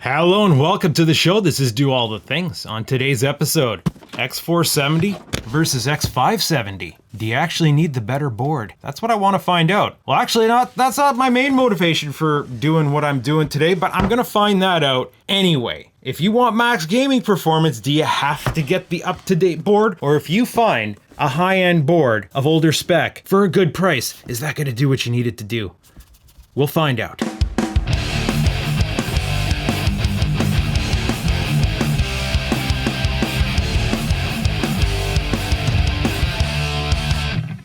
Hello and welcome to the show. This is Do All the Things. On today's episode, X470 versus X570. Do you actually need the better board? That's what I want to find out. Well, actually that's not my main motivation for doing what I'm doing today, but I'm going to find that out anyway. If you want max gaming performance, do you have to get the up-to-date board? Or if you find a high-end board of older spec for a good price, is that going to do what you need it to do? We'll find out.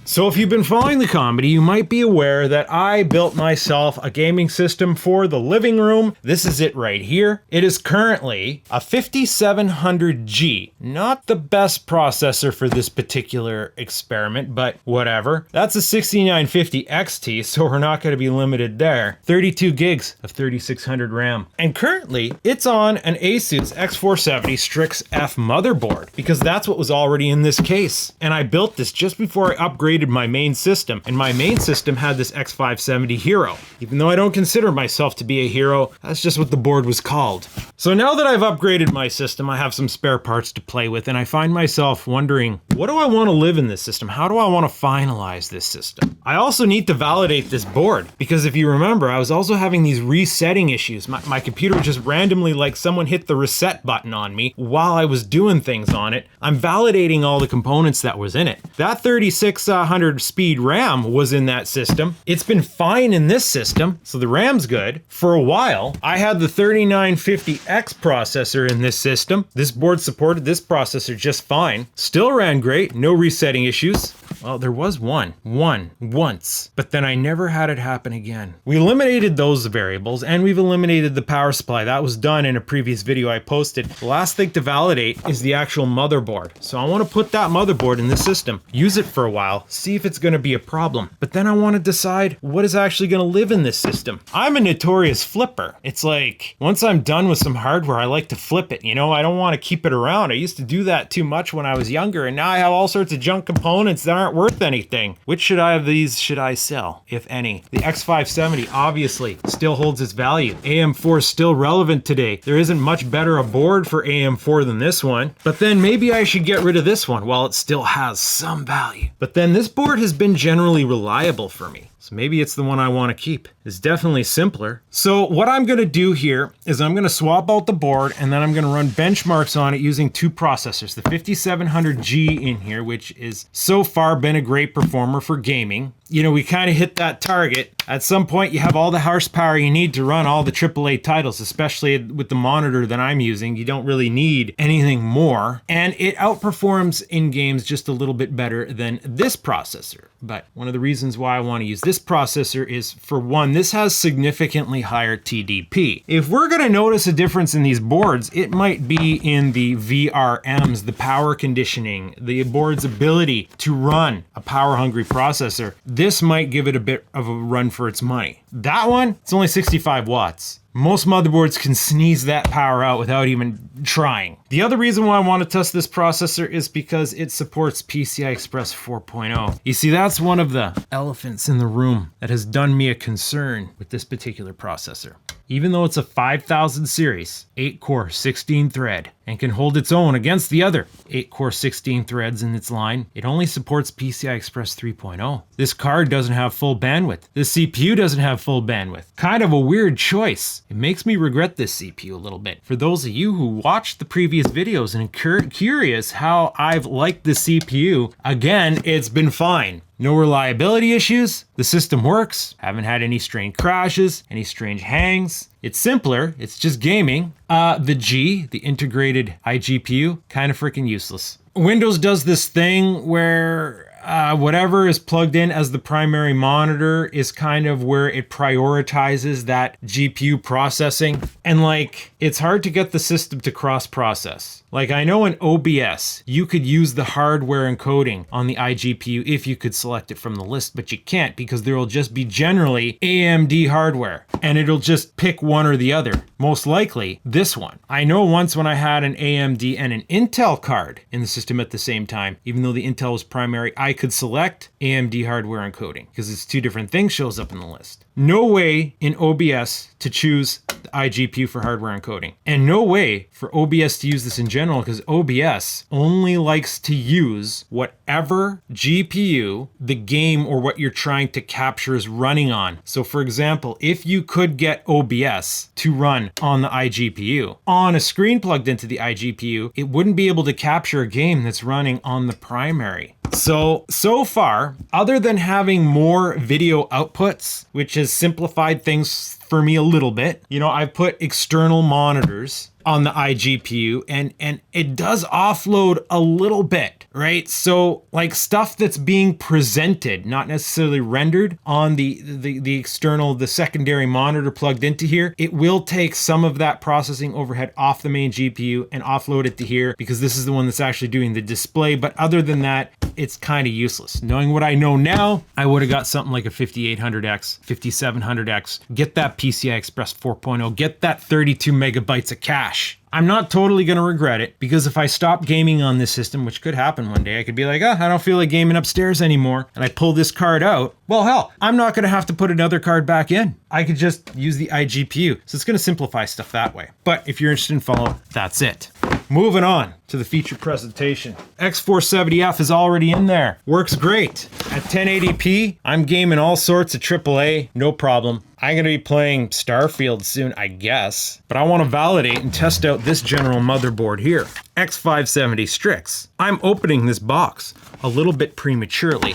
So if you've been following the comedy, you might be aware that I built myself a gaming system for the living room. This is it right here. It is currently a 5700G. Not the best processor for this particular experiment, but whatever. That's a 6950 XT, so we're not going to be limited there. 32 gigs of 3600 RAM. And currently, it's on an Asus X470 Strix F motherboard, because that's what was already in this case. And I built this just before I upgraded my main system, and my main system had this X570 Hero. Even though I don't consider myself to be a hero, that's just what the board was called. So now that I've upgraded my system, I have some spare parts to play with, and I find myself wondering, what do I want to live in this system? How do I want to finalize this system? I also need to validate this board, because if you remember, I was also having these resetting issues. My computer just randomly, like someone hit the reset button on me while I was doing things on it. I'm validating all the components that was in it. That 3600 speed RAM was in that system. It's been fine in this system, so the RAM's good. For a while, I had the 3950X processor in this system. This board supported this processor just fine. Still ran great, no resetting issues. Well, there was once, but then I never had it happen again. We eliminated those variables, and we've eliminated the power supply. That was done in a previous video I posted. The last thing to validate is the actual motherboard. So I want to put that motherboard in the system, use it for a while, see if it's going to be a problem. But then I want to decide what is actually going to live in this system. I'm a notorious flipper. It's like, once I'm done with some hardware, I like to flip it. You know, I don't want to keep it around. I used to do that too much when I was younger, and now I have all sorts of junk components that aren't worth anything. Which of these should I sell, if any? The X570 obviously still holds its value. AM4 is still relevant today. There isn't much better a board for AM4 than this one, but then maybe I should get rid of this one while it still has some value. But then this board has been generally reliable for me. So maybe it's the one I want to keep. It's definitely simpler. So what I'm going to do here is I'm going to swap out the board, and then I'm going to run benchmarks on it using two processors. The 5700G in here, which is so far been a great performer for gaming. You know, we kind of hit that target. At some point, you have all the horsepower you need to run all the AAA titles, especially with the monitor that I'm using. You don't really need anything more. And it outperforms in games just a little bit better than this processor. But one of the reasons why I want to use this processor is, for one, this has significantly higher TDP. If we're going to notice a difference in these boards, it might be in the VRMs, the power conditioning, the board's ability to run a power-hungry processor. This might give it a bit of a run for its money. That one, it's only 65 watts. Most motherboards can sneeze that power out without even trying. The other reason why I want to test this processor is because it supports PCI Express 4.0. You see, that's one of the elephants in the room that has done me a concern with this particular processor. Even though it's a 5000 series, 8-core, 16-thread, and can hold its own against the other 8-core, 16 threads in its line, it only supports PCI Express 3.0. This card doesn't have full bandwidth. This CPU doesn't have full bandwidth. Kind of a weird choice. It makes me regret this CPU a little bit. For those of you who watched the previous videos and are curious how I've liked the CPU, again, it's been fine. No reliability issues, the system works, haven't had any strange crashes, any strange hangs. It's simpler, it's just gaming. The G, the integrated iGPU, kind of freaking useless. Windows does this thing where whatever is plugged in as the primary monitor is kind of where it prioritizes that GPU processing. And like, it's hard to get the system to cross-process. Like, I know in OBS, you could use the hardware encoding on the iGPU if you could select it from the list, but you can't because there will just be generally AMD hardware and it'll just pick one or the other. Most likely this one. I know once when I had an AMD and an Intel card in the system at the same time, even though the Intel was primary, I I could select AMD hardware encoding because it's two different things shows up in the list. No way in OBS to choose the iGPU for hardware encoding. And no way for OBS to use this in general because OBS only likes to use whatever GPU the game or what you're trying to capture is running on. So for example, if you could get OBS to run on the iGPU, on a screen plugged into the iGPU, it wouldn't be able to capture a game that's running on the primary. So far, other than having more video outputs, which has simplified things for me a little bit, you know, I've put external monitors on the iGPU and it does offload a little bit, right? So like stuff that's being presented, not necessarily rendered on the external, the secondary monitor plugged into here, it will take some of that processing overhead off the main GPU and offload it to here because this is the one that's actually doing the display. But other than that, it's kind of useless. Knowing what I know now, I would have got something like a 5800X, 5700X, get that PCI Express 4.0, get that 32 megabytes of cache. I'm not totally going to regret it because if I stop gaming on this system, which could happen one day, I could be like, oh, I don't feel like gaming upstairs anymore. And I pull this card out. Well, hell, I'm not going to have to put another card back in. I could just use the iGPU. So it's going to simplify stuff that way. But if you're interested in follow, that's it. Moving on to the feature presentation. X470F is already in there. Works great. At 1080p, I'm gaming all sorts of AAA, no problem. I'm going to be playing Starfield soon, I guess. But I want to validate and test out this general motherboard here. X570 Strix. I'm opening this box a little bit prematurely.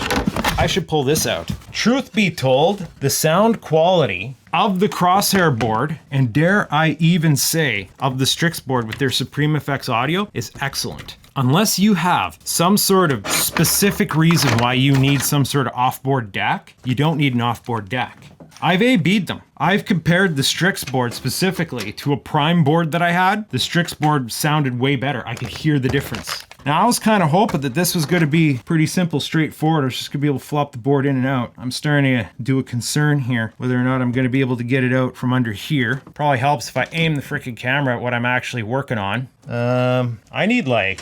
I should pull this out. Truth be told, the sound quality of the Crosshair board, and dare I even say of the Strix board with their Supreme FX audio, is excellent. Unless you have some sort of specific reason why you need some sort of off-board DAC, you don't need an off-board DAC. I've A/B'd them. I've compared the Strix board specifically to a Prime board that I had. The Strix board sounded way better. I could hear the difference. Now I was kind of hoping that this was going to be pretty simple, straightforward. I was just going to be able to flop the board in and out. I'm starting to do a concern here, whether or not I'm going to be able to get it out from under here. Probably helps if I aim the freaking camera at what I'm actually working on. I need like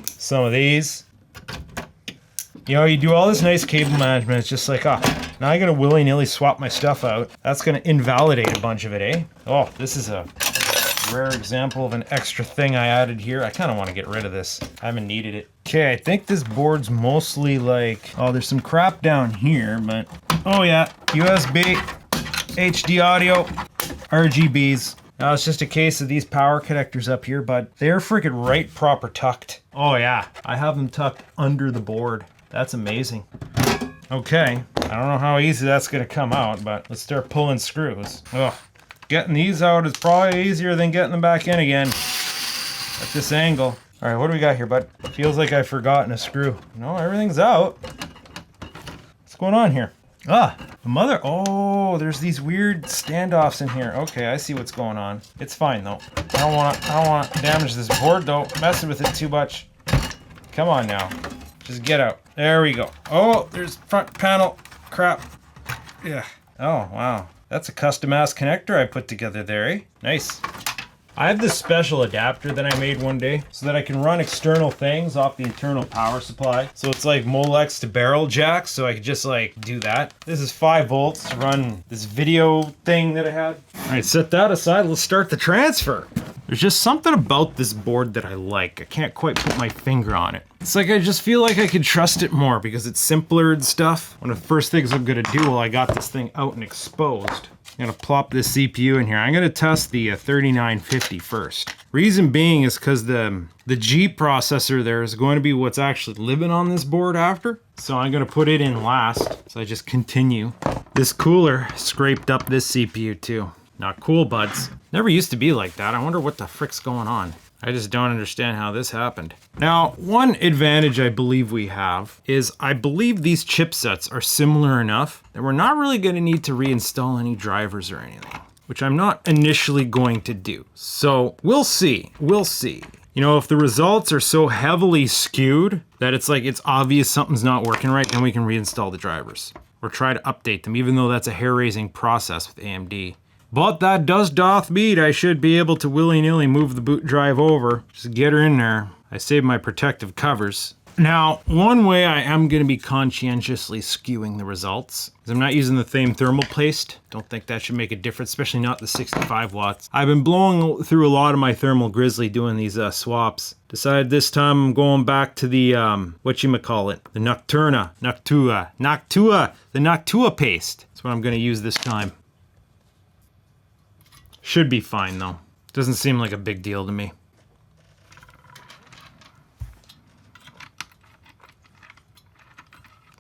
some of these. You know, you do all this nice cable management, it's just like, oh, now I gotta willy-nilly swap my stuff out. That's gonna invalidate a bunch of it, eh? Oh, this is a rare example of an extra thing I added here. I kinda wanna get rid of this. I haven't needed it. Okay, I think this board's mostly like, oh, there's some crap down here, but, oh yeah, USB, HD audio, RGBs. Now it's just a case of these power connectors up here, but they're freaking right proper tucked. Oh yeah, I have them tucked under the board. That's amazing. Okay, I don't know how easy that's gonna come out, but let's start pulling screws. Ugh. Getting these out is probably easier than getting them back in again at this angle. All right, what do we got here, bud? Feels like I've forgotten a screw. No, everything's out. What's going on here? Ah, the mother, oh, there's these weird standoffs in here. Okay, I see what's going on. It's fine though. I don't want to damage this board though, messing with it too much. Come on now, just get out. There we go. Oh, there's front panel, crap. Yeah, oh wow. That's a custom ass connector I put together there, eh? Nice. I have this special adapter that I made one day so that I can run external things off the internal power supply. So it's like Molex to barrel jack, so I could just like do that. This is 5 volts to run this video thing that I had. All right, set that aside. Let's start the transfer. There's just something about this board that I like. I can't quite put my finger on it. It's like I just feel like I could trust it more because it's simpler and stuff. One of the first things I'm gonna do while I got this thing out and exposed, I'm gonna plop this CPU in here. I'm gonna test the 3950 first. Reason being is because the G processor there is going to be what's actually living on this board after. So I'm gonna put it in last. So I just continue. This cooler scraped up this CPU too. Not cool, buds. Never used to be like that. I wonder what the frick's going on. I just don't understand how this happened. Now, one advantage I believe we have is I believe these chipsets are similar enough that we're not really going to need to reinstall any drivers or anything, which I'm not initially going to do. So we'll see. We'll see. You know, if the results are so heavily skewed that it's like it's obvious something's not working right, then we can reinstall the drivers or try to update them, even though that's a hair-raising process with AMD. But that doth mean I should be able to willy-nilly move the boot drive over. Just get her in there. I saved my protective covers. Now, one way I am going to be conscientiously skewing the results is I'm not using the same thermal paste. Don't think that should make a difference, especially not the 65 watts. I've been blowing through a lot of my thermal grizzly doing these swaps. Decided this time I'm going back to the, whatchamacallit, the the Noctua paste. That's what I'm going to use this time. Should be fine though. Doesn't seem like a big deal to me.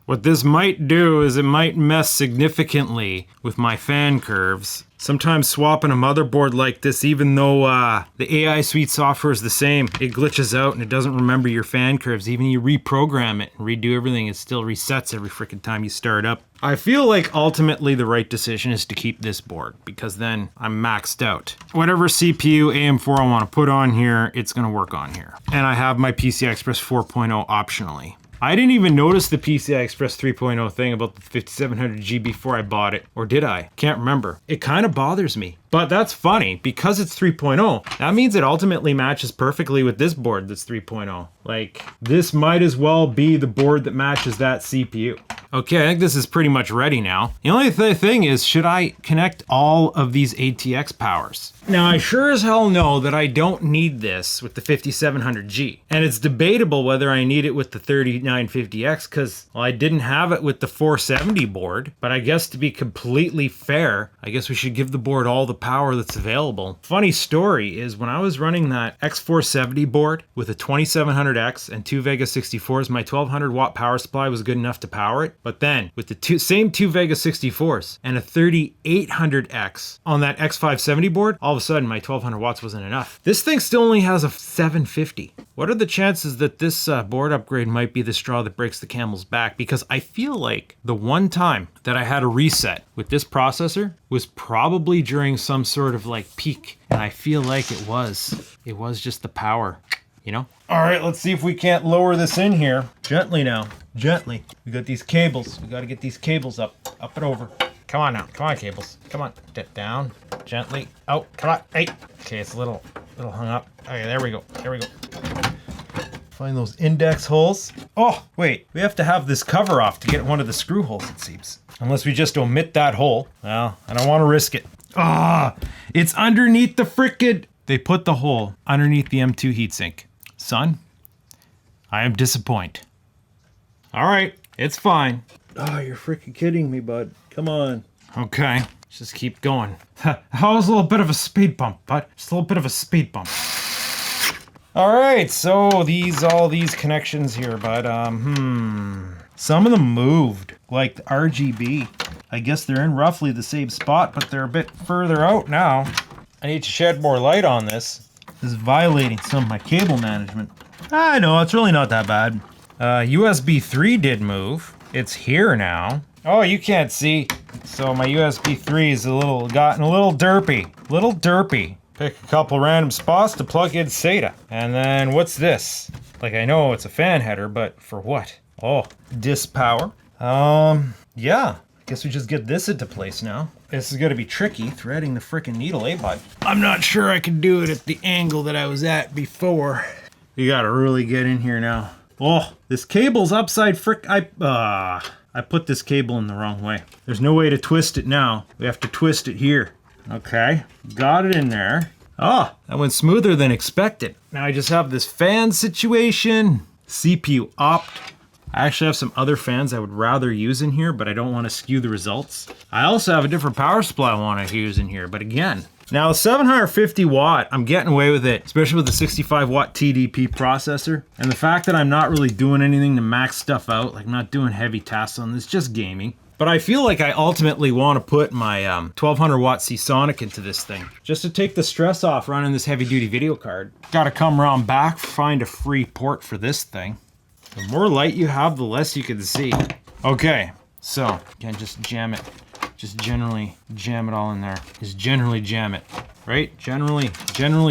What this might do is it might mess significantly with my fan curves. Sometimes swapping a motherboard like this, even though the AI Suite software is the same, it glitches out and it doesn't remember your fan curves. Even you reprogram it and redo everything, it still resets every freaking time you start up. I feel like ultimately the right decision is to keep this board because then I'm maxed out. Whatever CPU AM4 I want to put on here, it's going to work on here. And I have my PCI Express 4.0 optionally. I didn't even notice the PCI Express 3.0 thing about the 5700G before I bought it. Or did I? Can't remember. It kind of bothers me. But that's funny, because it's 3.0, that means it ultimately matches perfectly with this board that's 3.0. Like, this might as well be the board that matches that CPU. Okay, I think this is pretty much ready now. The only thing is, should I connect all of these ATX powers? Now, I sure as hell know that I don't need this with the 5700G. And it's debatable whether I need it with the 3950X, because, well, I didn't have it with the 470 board. But I guess to be completely fair, I guess we should give the board all the power that's available. Funny story is when I was running that X470 board with a 2700X and two Vega 64s, my 1200 watt power supply was good enough to power it. But then with the same two Vega 64s and a 3800X on that X570 board, all of a sudden my 1200 watts wasn't enough. This thing still only has a 750. What are the chances that this board upgrade might be the straw that breaks the camel's back? Because I feel like the one time that I had a reset with this processor was probably during some sort of like peak. And I feel like it was just the power, you know? All right, let's see if we can't lower this in here. Gently now, gently. We got these cables. We got to get these cables up and over. Come on now, come on cables. Come on, down, gently. Oh, come on, hey. Okay, it's a little hung up. Okay, there we go, there we go. Find those index holes. Oh, wait, we have to have this cover off to get one of the screw holes, it seems. Unless we just omit that hole. Well, I don't want to risk it. Ah, it's underneath the frickin'... They put the hole underneath the M2 heatsink. Son, I am disappointed. All right, it's fine. Oh, you're freaking kidding me, bud. Come on. Okay, let's just keep going. That was a little bit of a speed bump, bud. Just a little bit of a speed bump. All right, so all these connections here, but some of them moved, like the RGB. I guess they're in roughly the same spot, but they're a bit further out now. I need to shed more light on this. This is violating some of my cable management. I know, it's really not that bad. USB 3 did move. It's here now. Oh, you can't see. So my USB 3 is gotten a little derpy. Pick a couple random spots to plug in SATA. And then what's this? Like, I know it's a fan header, but for what? Oh, disk power. Yeah. Guess we just get this into place now. This is gonna be tricky, threading the frickin' needle, bud? I'm not sure I can do it at the angle that I was at before. You gotta really get in here now. Oh, this cable's upside I put this cable in the wrong way. There's no way to twist it now. We have to twist it here. Okay, got it in there. Oh, that went smoother than expected. Now I just have this fan situation, CPU opt. I actually have some other fans I would rather use in here, but I don't want to skew the results. I also have a different power supply I want to use in here, but again, now the 750 watt, I'm getting away with it, especially with the 65 watt TDP processor. And the fact that I'm not really doing anything to max stuff out, like I'm not doing heavy tasks on this, just gaming. But I feel like I ultimately want to put my 1200 watt Seasonic into this thing, just to take the stress off running this heavy duty video card. Gotta come around back, find a free port for this thing. The more light you have, the less you can see. Okay, so again, just jam it. Just generally jam it all in there. Just generally jam it, right? Generally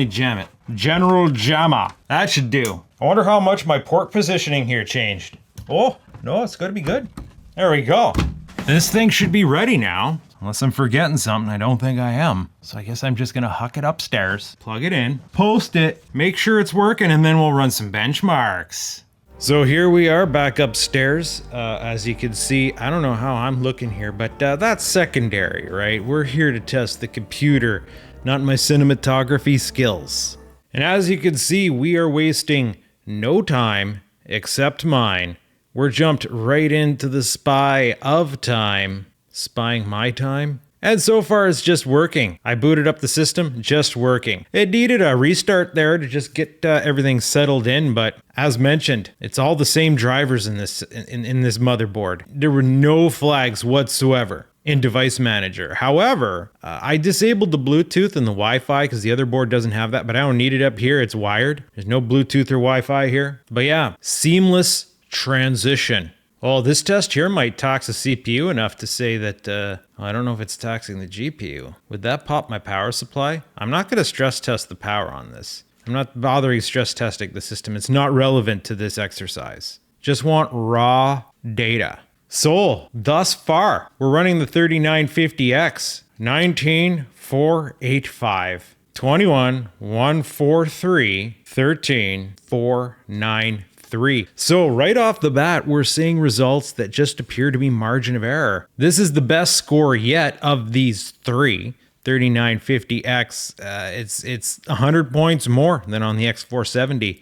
jam it. General jamma. That should do. I wonder how much my port positioning here changed. Oh, no, it's gonna be good. There we go. This thing should be ready now. Unless I'm forgetting something, I don't think I am. So I guess I'm just gonna huck it upstairs, plug it in, post it, make sure it's working, and then we'll run some benchmarks. So here we are back upstairs. As you can see, I don't know how I'm looking here, but that's secondary, right? We're here to test the computer, not my cinematography skills. And as you can see, we are wasting no time except mine. We're jumped right into the spy of time, spying my time. And so far it's just working. I booted up the system, just working. It needed a restart there to just get everything settled in, but as mentioned, it's all the same drivers in this motherboard. There were no flags whatsoever in Device Manager. However, I disabled the Bluetooth and the Wi-Fi because the other board doesn't have that, but I don't need it up here. It's wired. There's no Bluetooth or Wi-Fi here. But yeah, seamless transition. Well, this test here might tax the CPU enough to say that, I don't know if it's taxing the GPU. Would that pop my power supply? I'm not going to stress test the power on this. I'm not bothering stress testing the system. It's not relevant to this exercise. Just want raw data. So, thus far, we're running the 3950X, 19485, 21143, 13493. So right off the bat, we're seeing results that just appear to be margin of error. This is the best score yet of these three. 3950X, it's 100 points more than on the X470.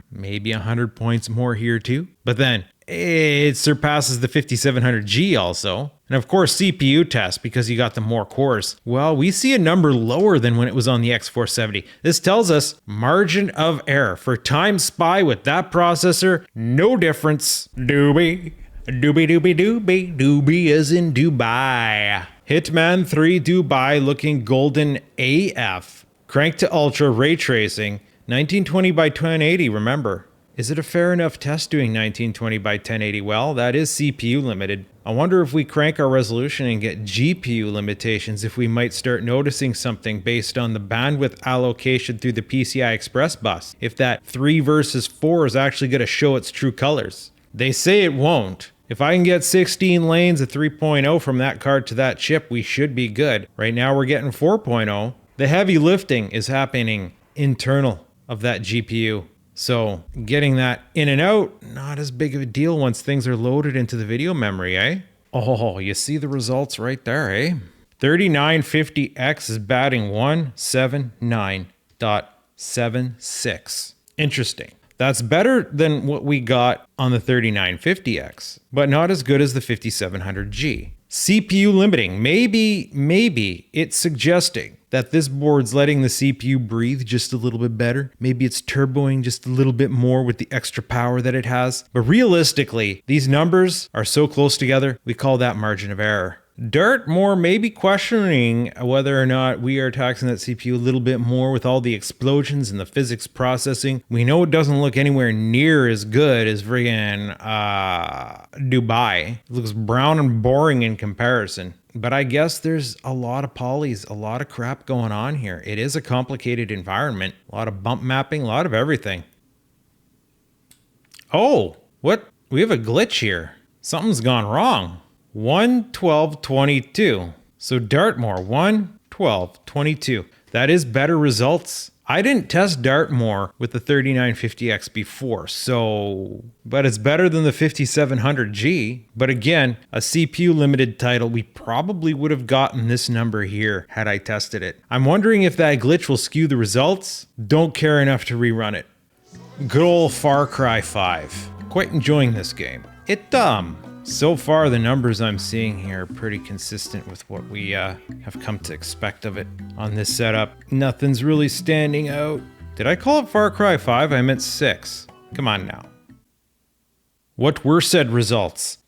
Maybe 100 points more here too. But then it surpasses the 5700G also. And of course, CPU test because you got the more cores. Well, we see a number lower than when it was on the X470. This tells us margin of error for TimeSpy with that processor, no difference. Doobie, doobie, doobie, doobie, doobie as in Dubai. Hitman 3 Dubai looking golden AF. Crank to ultra ray tracing, 1920 by 1080, remember. Is it a fair enough test doing 1920 by 1080? Well, that is CPU limited. I wonder if we crank our resolution and get GPU limitations, if we might start noticing something based on the bandwidth allocation through the PCI Express bus. If that 3 versus 4 is actually going to show its true colors. They say it won't. If I can get 16 lanes of 3.0 from that card to that chip, we should be good. Right now we're getting 4.0. The heavy lifting is happening internal of that GPU. So getting that in and out, not as big of a deal once things are loaded into the video memory, eh? Oh, you see the results right there, eh? 3950X is batting 179.76. Interesting. That's better than what we got on the 3950X, but not as good as the 5700G. CPU limiting, maybe it's suggesting that this board's letting the CPU breathe just a little bit better. Maybe it's turboing just a little bit more with the extra power that it has. But realistically, these numbers are so close together, we call that margin of error. Dartmoor may be questioning whether or not we are taxing that CPU a little bit more with all the explosions and the physics processing. We know it doesn't look anywhere near as good as friggin' Dubai. It looks brown and boring in comparison. But I guess there's a lot of polys, a lot of crap going on here. It is a complicated environment. A lot of bump mapping, a lot of everything. Oh, what? We have a glitch here. Something's gone wrong. 11222. So Dartmoor, 11222. That is better results. I didn't test Dartmoor with the 3950X before, but it's better than the 5700G. But again, a CPU limited title, we probably would have gotten this number here had I tested it. I'm wondering if that glitch will skew the results. Don't care enough to rerun it. Good old Far Cry 5. Quite enjoying this game. So far, the numbers I'm seeing here are pretty consistent with what we have come to expect of it on this setup. Nothing's really standing out. Did I call it Far Cry 5? I meant 6. Come on now. What were said results?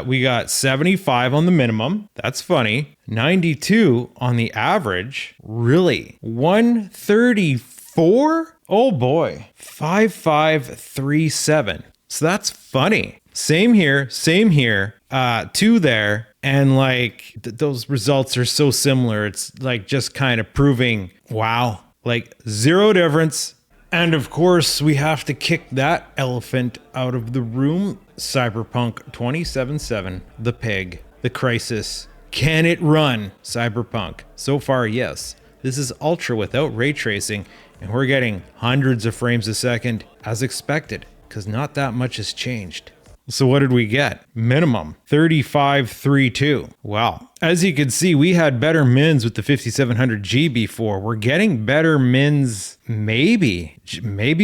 We got 75 on the minimum. That's funny. 92 on the average. Really? 134? Oh boy. 5537. So that's funny. Same here, 2 there, and like those results are so similar. It's like just kind of proving, wow, like zero difference. And of course, we have to kick that elephant out of the room. Cyberpunk 2077, the pig, the crisis. Can it run Cyberpunk? So far, yes. This is ultra without ray tracing, and we're getting hundreds of frames a second as expected. because not that much has changed. So what did we get? Minimum 3532. Wow. As you can see, we had better mins with the 5700G before. We're getting better mins. Maybe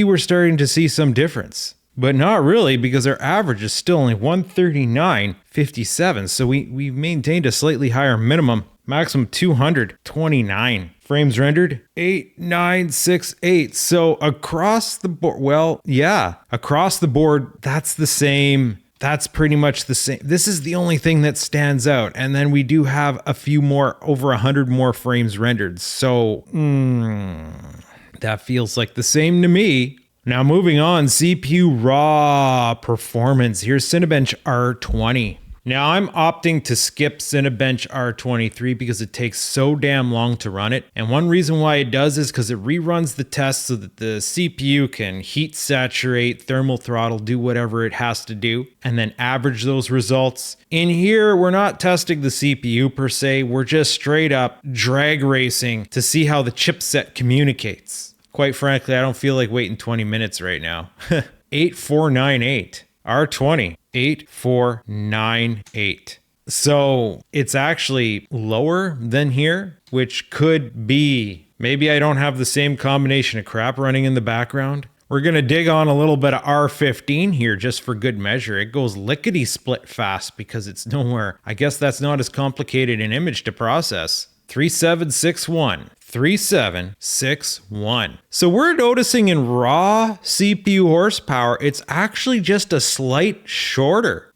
we're starting to see some difference, but not really, because our average is still only 139.57. So we've maintained a slightly higher minimum. Maximum 229 frames rendered, 8968. So across the board, well, yeah, across the board, that's the same. That's pretty much the same. This is the only thing that stands out. And then we do have a few more, over 100 more frames rendered. So that feels like the same to me. Now moving on, CPU raw performance. Here's Cinebench R20. Now I'm opting to skip Cinebench R23 because it takes so damn long to run it. And one reason why it does is because it reruns the test so that the CPU can heat saturate, thermal throttle, do whatever it has to do, and then average those results. In here, we're not testing the CPU per se, we're just straight up drag racing to see how the chipset communicates. Quite frankly, I don't feel like waiting 20 minutes right now. 8498. R20, 8498. So it's actually lower than here, which could be, maybe I don't have the same combination of crap running in the background. We're going to dig on a little bit of R15 here just for good measure. It goes lickety split fast because it's nowhere. I guess that's not as complicated an image to process. 3761. 3761. So we're noticing in raw CPU horsepower, it's actually just a slight slower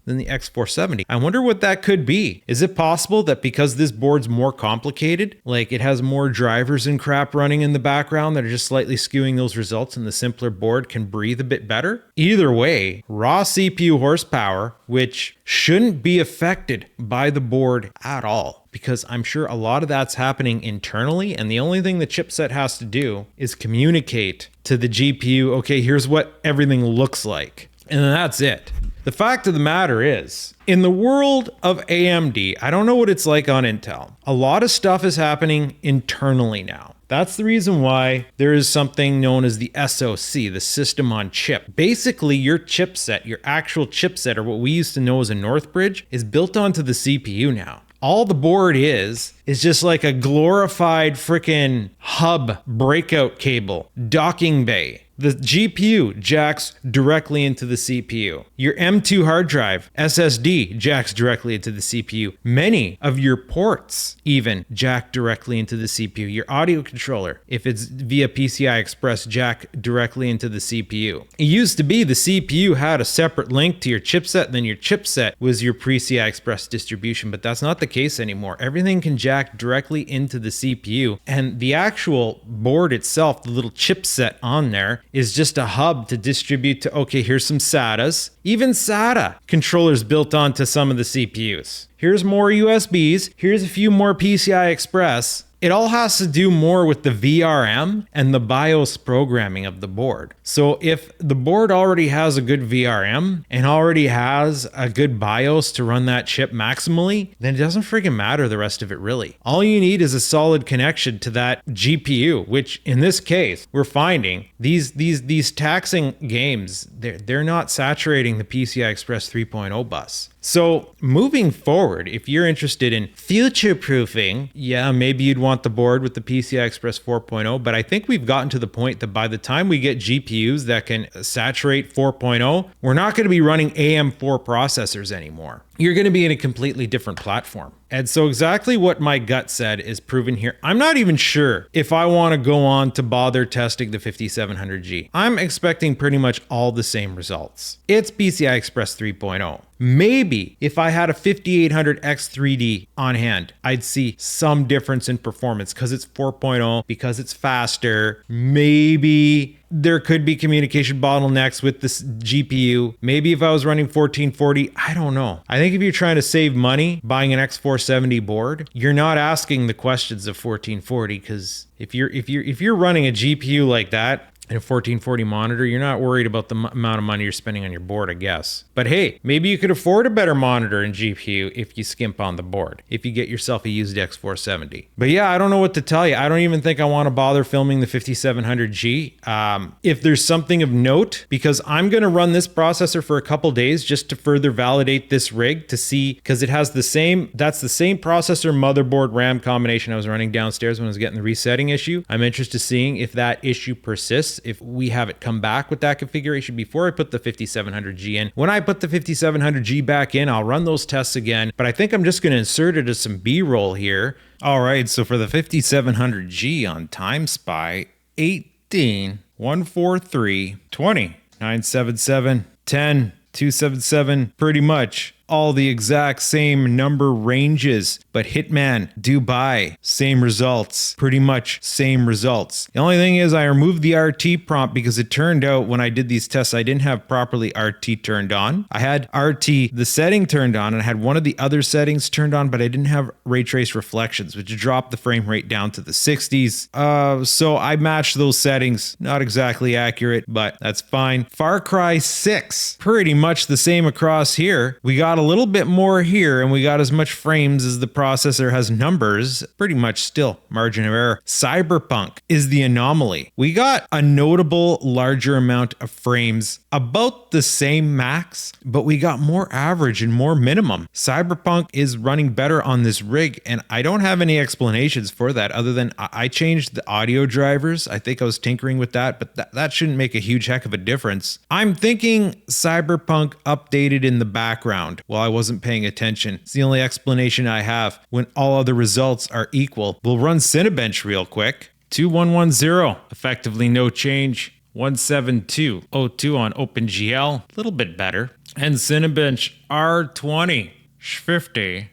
than the X470. I wonder what that could be. Is it possible that because this board's more complicated, like it has more drivers and crap running in the background that are just slightly skewing those results, and the simpler board can breathe a bit better? Either way, raw CPU horsepower, which shouldn't be affected by the board at all, because I'm sure a lot of that's happening internally, and the only thing the chipset has to do is communicate to the GPU, okay, here's what everything looks like. And then that's it. The fact of the matter is, in the world of AMD, I don't know what it's like on Intel. A lot of stuff is happening internally now. That's the reason why there is something known as the SoC, the system on chip. Basically, your chipset, your actual chipset, or what we used to know as a Northbridge, is built onto the CPU now. All the board is just like a glorified frickin' hub breakout cable, docking bay. The GPU jacks directly into the CPU. Your M2 hard drive, SSD, jacks directly into the CPU. Many of your ports even jack directly into the CPU. Your audio controller, if it's via PCI Express, jack directly into the CPU. It used to be the CPU had a separate link to your chipset, then your chipset was your PCI Express distribution, but that's not the case anymore. Everything can jack directly into the CPU, and the actual board itself, the little chipset on there, is just a hub to distribute to, okay, here's some SATAs. Even SATA controllers built onto some of the CPUs. Here's more USBs. Here's a few more PCI Express. It all has to do more with the VRM and the BIOS programming of the board. So if the board already has a good VRM and already has a good BIOS to run that chip maximally, then it doesn't freaking matter the rest of it really. All you need is a solid connection to that GPU, which in this case, we're finding these taxing games, they're not saturating the PCI Express 3.0 bus. So moving forward, if you're interested in future-proofing, yeah, maybe you'd want the board with the PCI Express 4.0, but I think we've gotten to the point that by the time we get GPUs that can saturate 4.0, we're not going to be running AM4 processors anymore. You're going to be in a completely different platform. And so exactly what my gut said is proven here. I'm not even sure if I want to go on to bother testing the 5700G. I'm expecting pretty much all the same results. It's PCI Express 3.0. Maybe if I had a 5800 X3D on hand, I'd see some difference in performance because it's 4.0, because it's faster. Maybe there could be communication bottlenecks with this GPU. Maybe if I was running 1440, I don't know. I think if you're trying to save money buying an X470 board, you're not asking the questions of 1440, because if you're running a GPU like that, and a 1440 monitor, you're not worried about the amount of money you're spending on your board, I guess. But hey, maybe you could afford a better monitor and GPU if you skimp on the board, if you get yourself a used X470. But yeah, I don't know what to tell you. I don't even think I want to bother filming the 5700G. If there's something of note, because I'm going to run this processor for a couple days just to further validate this rig to see, because it has that's the same processor, motherboard, RAM combination I was running downstairs when I was getting the resetting issue. I'm interested in seeing if that issue persists, if we have it come back with that configuration before I put the 5700G in. When I put the 5700G back in, I'll run those tests again, but I think I'm just going to insert it as some B-roll here. All right, so for the 5700G on TimeSpy, 18, 143, 20, 977, 10, 277, pretty much all the exact same number ranges, but Hitman, Dubai, same results, pretty much same results. The only thing is I removed the RT prompt because it turned out when I did these tests, I didn't have properly RT turned on. I had RT, the setting turned on, and I had one of the other settings turned on, but I didn't have ray trace reflections, which dropped the frame rate down to the 60s. So I matched those settings. Not exactly accurate, but that's fine. Farcry 6, pretty much the same across here. We got a little bit more here, and we got as much frames as the processor has numbers. Pretty much still margin of error. Cyberpunk is the anomaly. We got a notable larger amount of frames, about the same max, but we got more average and more minimum. Cyberpunk is running better on this rig, and I don't have any explanations for that other than I changed the audio drivers. I think I was tinkering with that, but that shouldn't make a huge heck of a difference. I'm thinking Cyberpunk updated in the background while I wasn't paying attention. It's the only explanation I have when all other results are equal. We'll run Cinebench real quick. 2110, effectively no change. 17202 on OpenGL, a little bit better. And Cinebench R20, 50.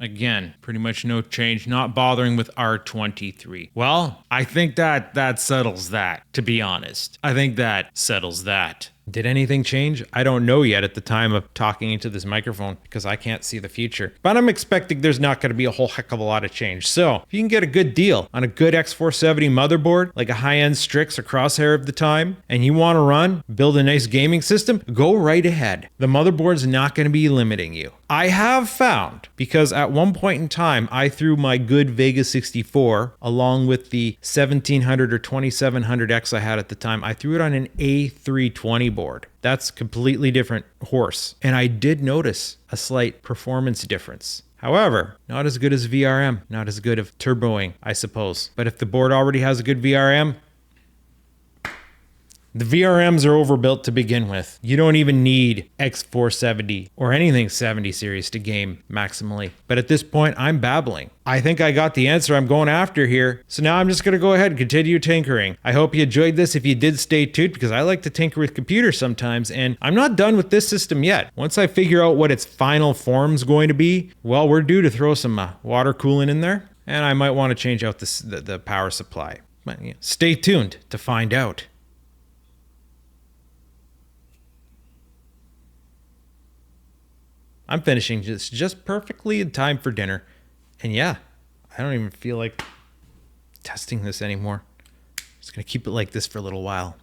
Again, pretty much no change, not bothering with R23. Well, I think that settles that, to be honest. I think that settles that. Did anything change? I don't know yet at the time of talking into this microphone because I can't see the future. But I'm expecting there's not going to be a whole heck of a lot of change. So if you can get a good deal on a good X470 motherboard, like a high-end Strix or Crosshair of the time, and you want to build a nice gaming system, go right ahead. The motherboard's not going to be limiting you. I have found, because at one point in time, I threw my good Vega 64 along with the 1700 or 2700X I had at the time. I threw it on an A320 board. That's completely different horse. And I did notice a slight performance difference. However, not as good as VRM, not as good of turboing, I suppose. But if the board already has a good VRM, the VRMs are overbuilt to begin with. You don't even need X470 or anything 70 series to game maximally. But at this point, I'm babbling. I think I got the answer I'm going after here. So now I'm just going to go ahead and continue tinkering. I hope you enjoyed this. If you did, stay tuned because I like to tinker with computers sometimes. And I'm not done with this system yet. Once I figure out what its final form's going to be, well, we're due to throw some water coolant in there. And I might want to change out the power supply. But, yeah, stay tuned to find out. I'm finishing just perfectly in time for dinner. And yeah, I don't even feel like testing this anymore. Just gonna keep it like this for a little while.